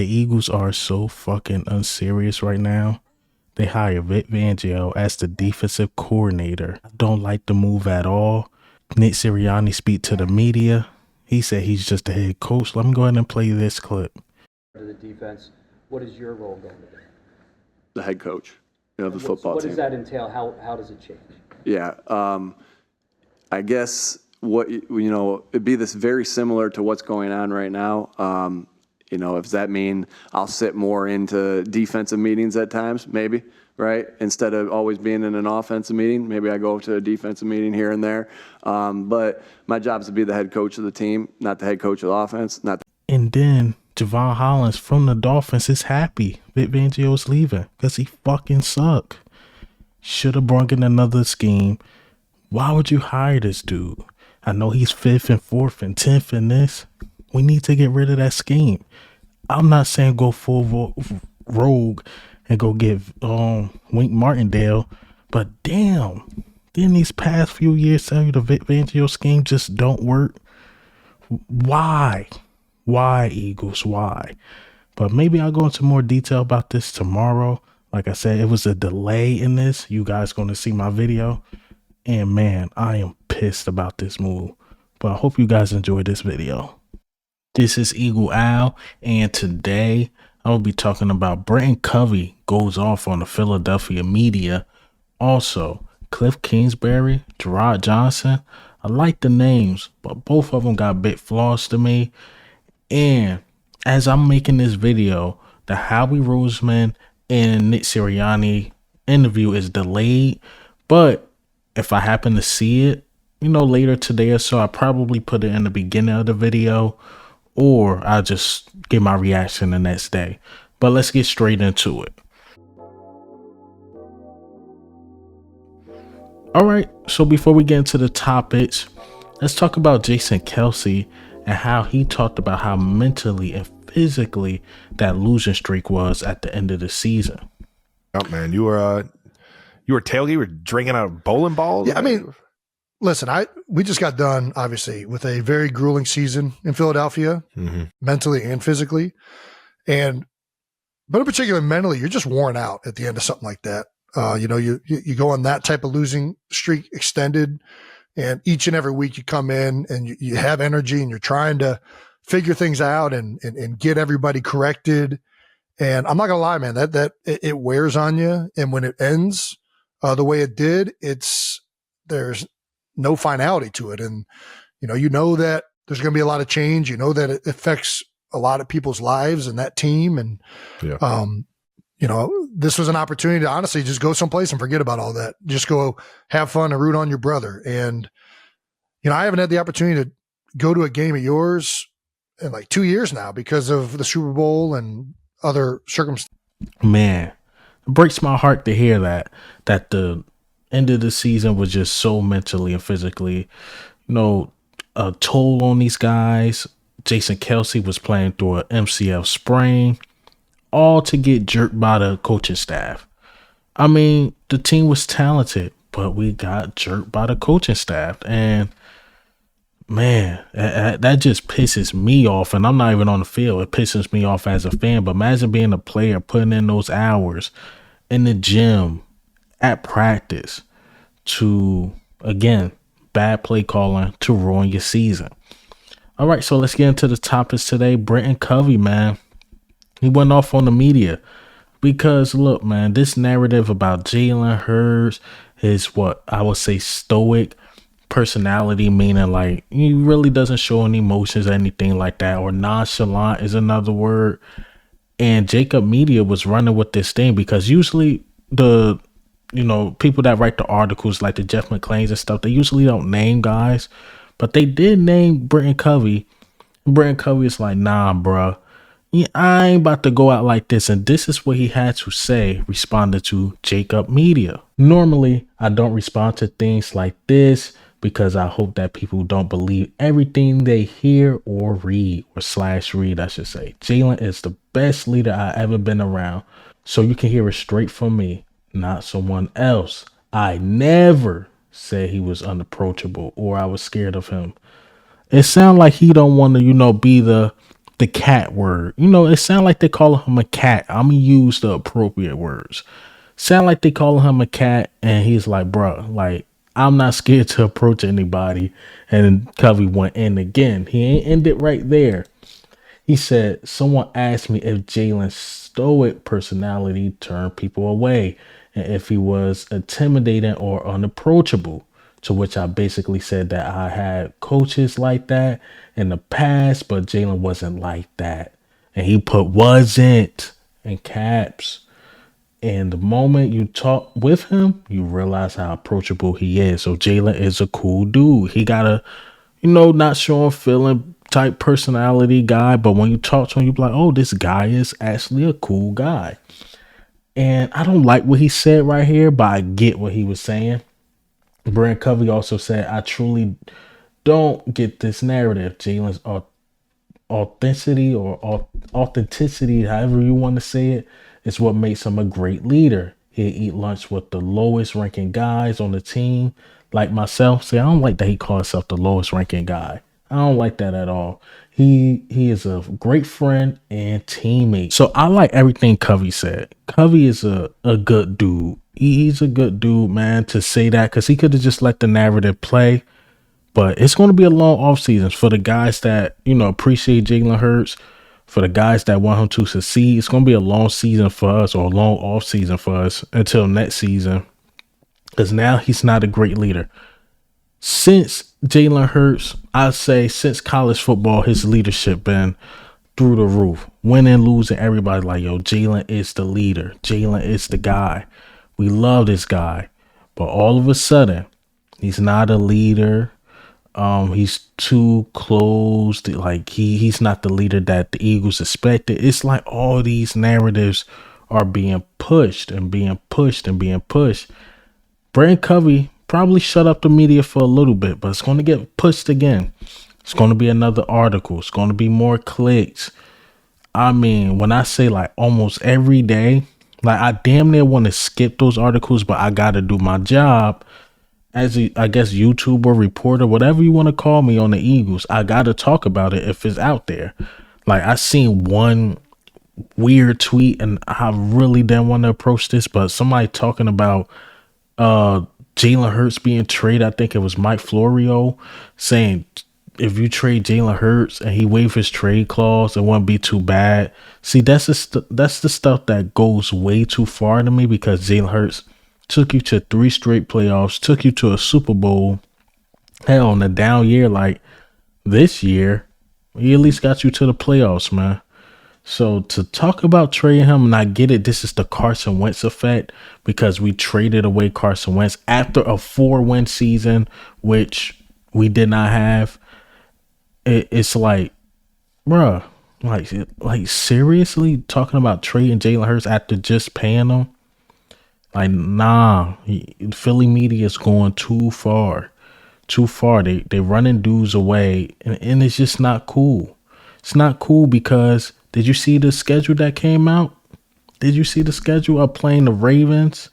The Eagles are so fucking unserious right now. They hire Vic Fangio as the defensive coordinator. I don't like the move at all. Nick Sirianni speak to the media. He said he's just the head coach. Let me go ahead and play this clip. To the defense, what is your role going to be? The head coach of the football team. What does that entail? How does it change? Yeah, I guess it'd be this very similar to what's going on right now. Does that mean I'll sit more into defensive meetings at times? Maybe, right? Instead of always being in an offensive meeting, maybe I go to a defensive meeting here and there. But my job is to be the head coach of the team, not the head coach of the offense. And then Javon Hollins from the Dolphins is happy Vic Fangio's leaving because he fucking suck. Should have brought in another scheme. Why would you hire this dude? I know he's 5th and 4th and 10th in this. We need to get rid of that scheme. I'm not saying go full rogue and go get Wink Martindale, but damn, didn't these past few years tell you the Vic Fangio scheme just don't work? Why? Why, Eagles? Why? But maybe I'll go into more detail about this tomorrow. Like I said, it was a delay in this. You guys going to see my video. And man, I am pissed about this move. But I hope you guys enjoyed this video. This is Eagle Al, and today I will be talking about Covey goes off on the Philadelphia media. Also, Kliff Kingsbury, Jerrod Johnson. I like the names, but both of them got big flaws to me. And as I'm making this video, the Howie Roseman and Nick Sirianni interview is delayed. But if I happen to see it, later today or so, I'll probably put it in the beginning of the video, or I'll just get my reaction the next day. But let's get straight into it. All right, so before we get into the topics, let's talk about Jason Kelce and how he talked about how mentally and physically that losing streak was at the end of the season. Oh man, you were tailgating, you were drinking out of bowling balls. Yeah, I mean, listen, we just got done obviously with a very grueling season in Philadelphia, mentally and physically, but in particular mentally, you're just worn out at the end of something like that. You go on that type of losing streak extended, and each and every week you come in and you have energy and you're trying to figure things out and get everybody corrected. And I'm not gonna lie, man, that it wears on you. And when it ends the way it did, there's no finality to it. And you know that there's gonna be a lot of change. You know that it affects a lot of people's lives and that team. And this was an opportunity to honestly just go someplace and forget about all that. Just go have fun and root on your brother. And, I haven't had the opportunity to go to a game of yours in like 2 years now because of the Super Bowl and other circumstances. Man, it breaks my heart to hear that the end of the season was just so mentally and physically, a toll on these guys. Jason Kelce was playing through an MCL sprain, all to get jerked by the coaching staff. I mean, the team was talented, but we got jerked by the coaching staff. And man, that just pisses me off. And I'm not even on the field. It pisses me off as a fan. But imagine being a player, putting in those hours in the gym, at practice, to, again, bad play calling to ruin your season. All right, so let's get into the topics today. Covey, man. He went off on the media because, look, man, this narrative about Jalen Hurts, his, what I would say, stoic personality, meaning like he really doesn't show any emotions or anything like that, or nonchalant is another word. And Jacob Media was running with this thing because usually the, people that write the articles like the Jeff McClains and stuff, they usually don't name guys, but they did name Covey. Covey is like, nah, bruh. Yeah, I ain't about to go out like this. And this is what he had to say, responding to Jacob Media. Normally, I don't respond to things like this because I hope that people don't believe everything they hear or read, or /read, I should say. Jalen is the best leader I ever been around. So you can hear it straight from me, not someone else. I never said he was unapproachable or I was scared of him. It sounds like he don't want to, be the the cat word. You know, it sound like they call him a cat. I'm gonna use the appropriate words. Sound like they call him a cat, and he's like, bro, like, I'm not scared to approach anybody. And Covey went in again. He ain't ended right there. He said, someone asked me if Jalen's stoic personality turned people away and if he was intimidating or unapproachable. To which I basically said that I had coaches like that in the past, but Jalen wasn't like that. And he put wasn't in caps. And the moment you talk with him, you realize how approachable he is. So Jalen is a cool dude. He got a, not showing feeling type personality guy. But when you talk to him, you be like, oh, this guy is actually a cool guy. And I don't like what he said right here, but I get what he was saying. Brand Covey also said, I truly don't get this narrative. Jalen's authenticity, however you want to say it, is what makes him a great leader. He'll eat lunch with the lowest ranking guys on the team, like myself. See, I don't like that he calls himself the lowest ranking guy. I don't like that at all. He is a great friend and teammate. So I like everything Covey said. Covey is a good dude. He's a good dude, man, to say that, because he could have just let the narrative play. But it's going to be a long offseason for the guys that, appreciate Jalen Hurts, for the guys that want him to succeed. It's going to be a long season for us, or a long offseason for us until next season, because now he's not a great leader. Since Jalen Hurts, I'd say since college football, his leadership been through the roof. Winning, losing, everybody like, yo, Jalen is the leader. Jalen is the guy. We love this guy. But all of a sudden, he's not a leader. He's too close. Like he's not the leader that the Eagles expected. It's like all these narratives are being pushed and being pushed and being pushed. Brand Covey probably shut up the media for a little bit, but it's going to get pushed again. It's going to be another article. It's going to be more clicks. I mean, when I say like almost every day, like I damn near want to skip those articles, but I got to do my job as I guess YouTuber, reporter, whatever you want to call me on the Eagles. I got to talk about it if it's out there. Like I seen one weird tweet and I really didn't want to approach this, but somebody talking about Jalen Hurts being traded. I think it was Mike Florio saying if you trade Jalen Hurts and he waive his trade clause, it wouldn't be too bad. See, that's the stuff that goes way too far to me, because Jalen Hurts took you to 3 straight playoffs, took you to a Super Bowl. Hell, on a down year like this year, he at least got you to the playoffs, man. So to talk about trading him, and I get it, this is the Carson Wentz effect, because we traded away Carson Wentz after a 4-win season, which we did not have. It's like, bruh, like seriously talking about trading Jalen Hurts after just paying him? Like, nah, Philly media is going too far. They running dudes away, and it's just not cool. It's not cool because did you see the schedule that came out? Did you see the schedule of playing the Ravens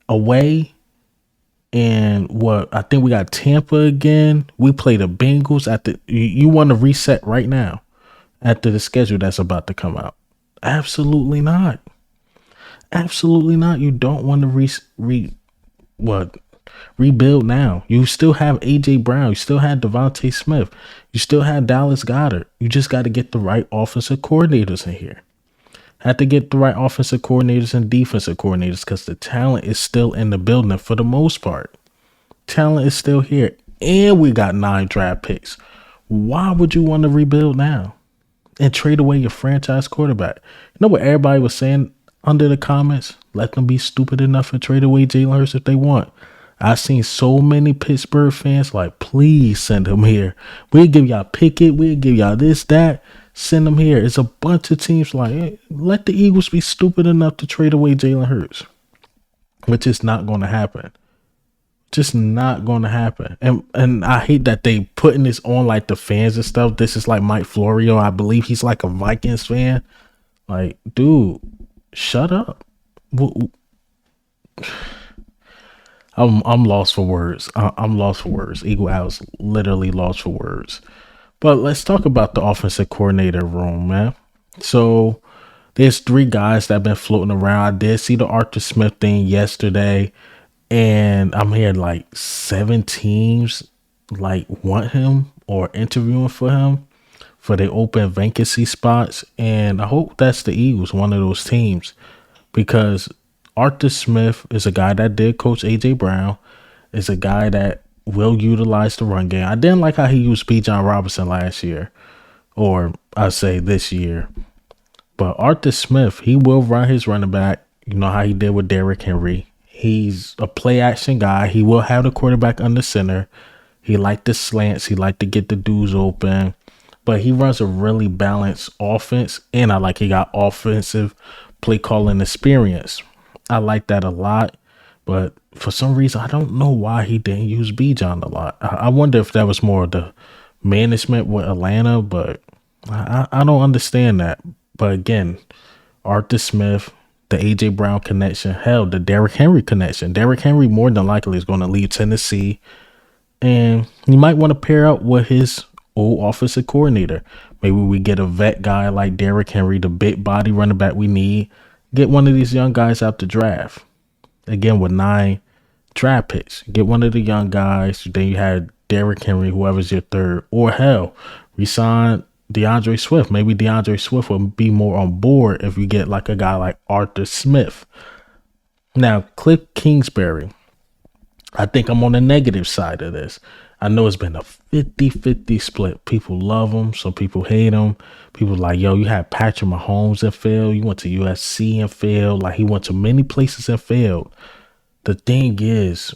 away? And what, I think we got Tampa again. We play the Bengals at the, you want to reset right now after the schedule that's about to come out? Absolutely not. Absolutely not. You don't want to rebuild now. You still have AJ Brown. You still have Devontae Smith. You still have Dallas Goedert. You just got to get the right offensive coordinators in here. Have to get the right offensive coordinators and defensive coordinators, because the talent is still in the building for the most part. Talent is still here. And we got 9 draft picks. Why would you want to rebuild now and trade away your franchise quarterback? You know what everybody was saying under the comments? Let them be stupid enough to trade away Jalen Hurts if they want. I've seen so many Pittsburgh fans like, please send him here. We'll give y'all Pickett. We'll give y'all this, that. Send him here. It's a bunch of teams like, hey, let the Eagles be stupid enough to trade away Jalen Hurts. Which is not going to happen. Just not going to happen. And I hate that they putting this on like the fans and stuff. This is like Mike Florio. I believe he's like a Vikings fan. Like, dude, shut up. I'm lost for words. I'm lost for words. Eagle Out's literally lost for words. But let's talk about the offensive coordinator room, man. So there's 3 guys that have been floating around. I did see the Arthur Smith thing yesterday, and I'm hearing like 7 teams like want him or interviewing for him for the open vacancy spots. And I hope that's the Eagles, one of those teams, because Arthur Smith is a guy that did coach AJ Brown, is a guy that will utilize the run game. I didn't like how he used B. John Robinson last year, or I say this year. But Arthur Smith, he will run his running back. You know how he did with Derrick Henry. He's a play action guy. He will have the quarterback under center. He liked the slants. He liked to get the dudes open. But he runs a really balanced offense. And I like he got offensive play calling experience. I like that a lot. But for some reason, I don't know why he didn't use Bijan a lot. I wonder if that was more of the management with Atlanta, but I don't understand that. But again, Arthur Smith, the AJ Brown connection, hell, the Derrick Henry connection. Derrick Henry more than likely is going to leave Tennessee, and you might want to pair up with his old offensive coordinator. Maybe we get a vet guy like Derrick Henry, the big body running back we need. Get one of these young guys out the draft. Again, with 9 draft picks. Get one of the young guys. Then you had Derrick Henry, whoever's your third. Or hell, resign DeAndre Swift. Maybe DeAndre Swift will be more on board if you get like a guy like Arthur Smith. Now, Kliff Kingsbury. I think I'm on the negative side of this. I know it's been a 50-50 split. People love him, some people hate him. People like, yo, you had Patrick Mahomes and failed. You went to USC and failed. Like, he went to many places and failed. The thing is,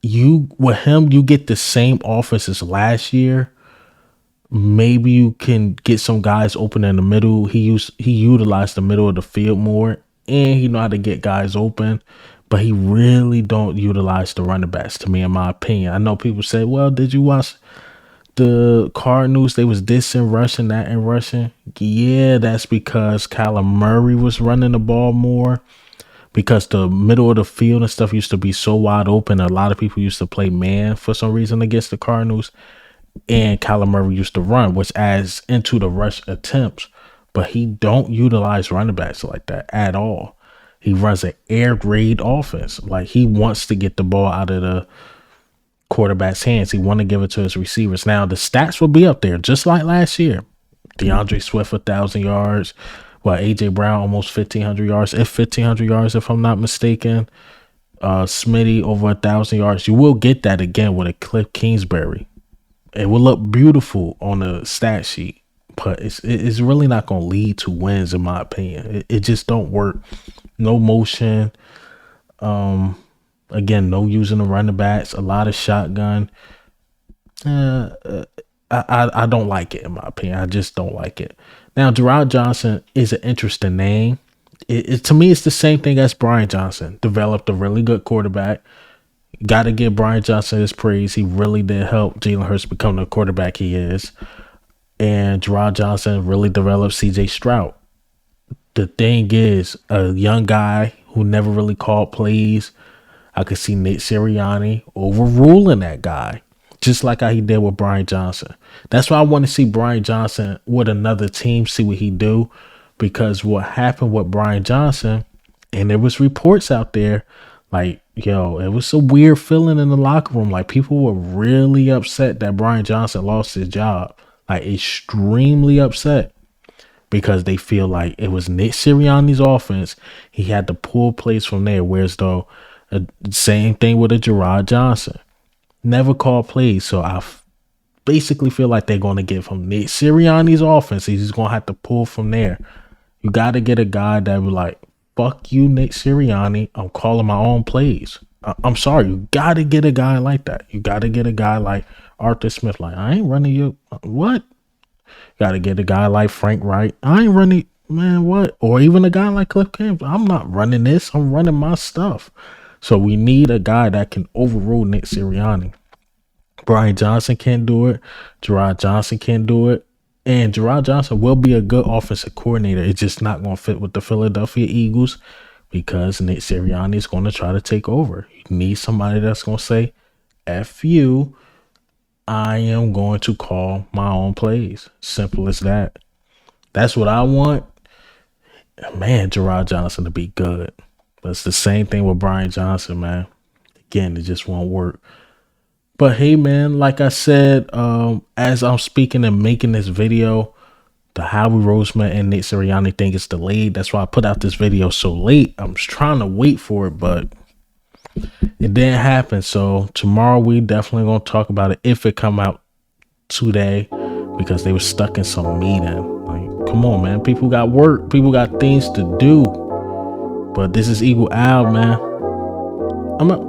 you with him, you get the same offense as last year. Maybe you can get some guys open in the middle. He utilized the middle of the field more, and he know how to get guys open. But he really don't utilize the running backs, to me, in my opinion. I know people say, well, did you watch the Cardinals? They was this and rushing, that and rushing. Yeah, that's because Kyler Murray was running the ball more, because the middle of the field and stuff used to be so wide open. A lot of people used to play man for some reason against the Cardinals, and Kyler Murray used to run, which adds into the rush attempts. But he don't utilize running backs like that at all. He runs an air raid offense. Like, he wants to get the ball out of the quarterback's hands. He want to give it to his receivers. Now, the stats will be up there, just like last year. DeAndre Swift, 1,000 yards. Well, AJ Brown, almost 1,500 yards. If 1,500 yards, if I'm not mistaken. Smitty, over 1,000 yards. You will get that again with a Kliff Kingsbury. It will look beautiful on the stat sheet, but it's really not going to lead to wins, in my opinion. It just don't work. No motion. Again, no using the running backs. A lot of shotgun. I don't like it, in my opinion. I just don't like it. Now, Jerrod Johnson is an interesting name. To me, it's the same thing as Brian Johnson. Developed a really good quarterback. Got to give Brian Johnson his praise. He really did help Jalen Hurts become the quarterback he is. And Jerrod Johnson really developed C.J. Stroud. The thing is, a young guy who never really called plays, I could see Nick Sirianni overruling that guy, just like how he did with Brian Johnson. That's why I want to see Brian Johnson with another team, see what he do, because what happened with Brian Johnson, and there was reports out there, like, yo, it was a weird feeling in the locker room. Like, people were really upset that Brian Johnson lost his job, like extremely upset, because they feel like it was Nick Sirianni's offense. He had to pull plays from there. Whereas though, same thing with a Jerrod Johnson. Never called plays. So I basically feel like they're going to give him Nick Sirianni's offense. He's going to have to pull from there. You got to get a guy that be like, fuck you, Nick Sirianni. I'm calling my own plays. I'm sorry. You got to get a guy like that. You got to get a guy like Arthur Smith. Like, I ain't running you. What? Got to get a guy like Frank Wright. I ain't running, man, what? Or even a guy like Kliff Kingsbury. I'm not running this. I'm running my stuff. So we need a guy that can overrule Nick Sirianni. Brian Johnson can't do it. Jerrod Johnson can't do it. And Jerrod Johnson will be a good offensive coordinator. It's just not going to fit with the Philadelphia Eagles, because Nick Sirianni is going to try to take over. You need somebody that's going to say, F you. I am going to call my own plays. Simple as that. That's what I want. Man, Jerrod Johnson to be good. But it's the same thing with Brian Johnson, man. Again, it just won't work. But hey, man, like I said, as I'm speaking and making this video, the Howie Roseman and Nick Sirianni thing is delayed. That's why I put out this video so late. I'm just trying to wait for it, but it didn't happen. So tomorrow we definitely gonna talk about it if it come out today, because they were stuck in some meeting. Like, come on, man. People got work. People got things to do. But this is Eagle Al, man. I'm out.